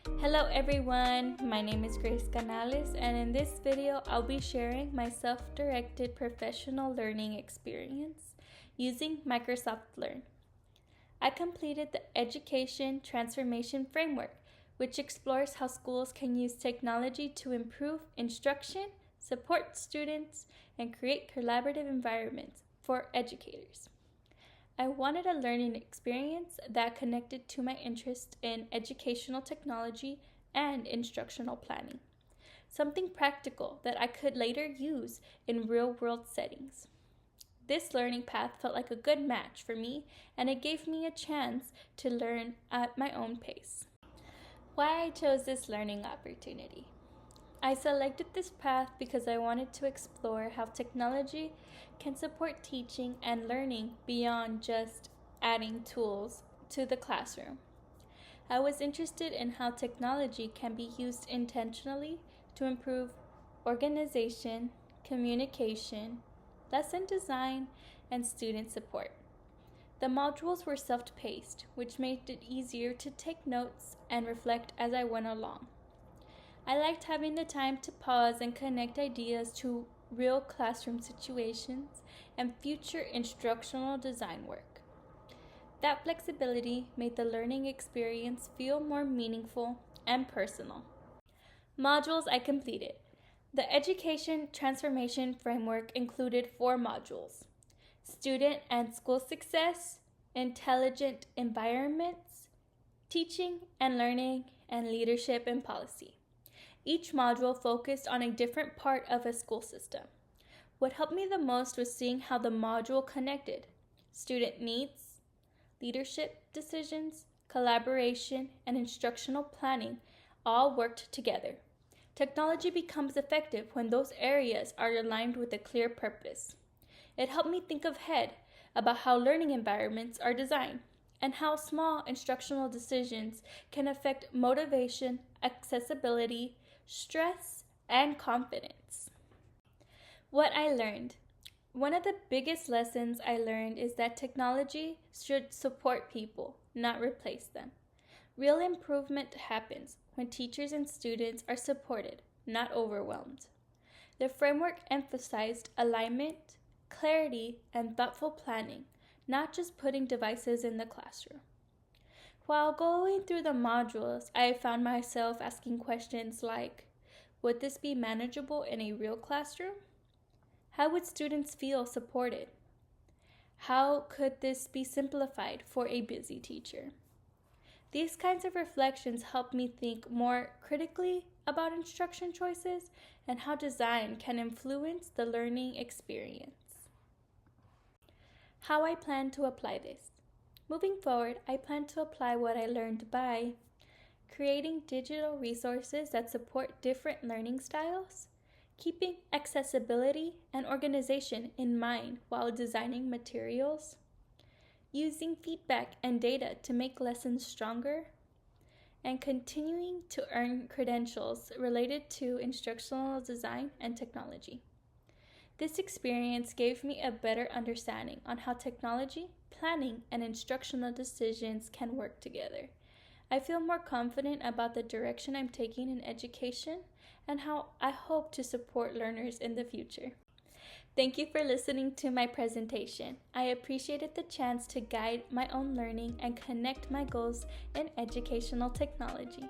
Hello everyone, my name is Grace Canales, and in this video I'll be sharing my self-directed professional learning experience using Microsoft Learn. I completed the Education Transformation Framework, which explores how schools can use technology to improve instruction, support students, and create collaborative environments for educators. I wanted a learning experience that connected to my interest in educational technology and instructional planning, something practical that I could later use in real-world settings. This learning path felt like a good match for me, and it gave me a chance to learn at my own pace. Why I chose this learning opportunity? I selected this path because I wanted to explore how technology can support teaching and learning beyond just adding tools to the classroom. I was interested in how technology can be used intentionally to improve organization, communication, lesson design, and student support. The modules were self-paced, which made it easier to take notes and reflect as I went along. I liked having the time to pause and connect ideas to real classroom situations and future instructional design work. That flexibility made the learning experience feel more meaningful and personal. Modules I completed. The Education Transformation Framework included 4 modules: Student and School Success, Intelligent Environments, Teaching and Learning, and Leadership and Policy. Each module focused on a different part of a school system. What helped me the most was seeing how the module connected. Student needs, leadership decisions, collaboration, and instructional planning all worked together. Technology becomes effective when those areas are aligned with a clear purpose. It helped me think ahead about how learning environments are designed and how small instructional decisions can affect motivation, accessibility, stress, and confidence. What I learned. One of the biggest lessons I learned is that technology should support people, not replace them. Real improvement happens when teachers and students are supported, not overwhelmed. The framework emphasized alignment, clarity, and thoughtful planning, not just putting devices in the classroom. While going through the modules, I found myself asking questions like, would this be manageable in a real classroom? How would students feel supported? How could this be simplified for a busy teacher? These kinds of reflections helped me think more critically about instruction choices and how design can influence the learning experience. How I plan to apply this. Moving forward, I plan to apply what I learned by creating digital resources that support different learning styles, keeping accessibility and organization in mind while designing materials, using feedback and data to make lessons stronger, and continuing to earn credentials related to instructional design and technology. This experience gave me a better understanding on how technology, planning, and instructional decisions can work together. I feel more confident about the direction I'm taking in education and how I hope to support learners in the future. Thank you for listening to my presentation. I appreciated the chance to guide my own learning and connect my goals in educational technology.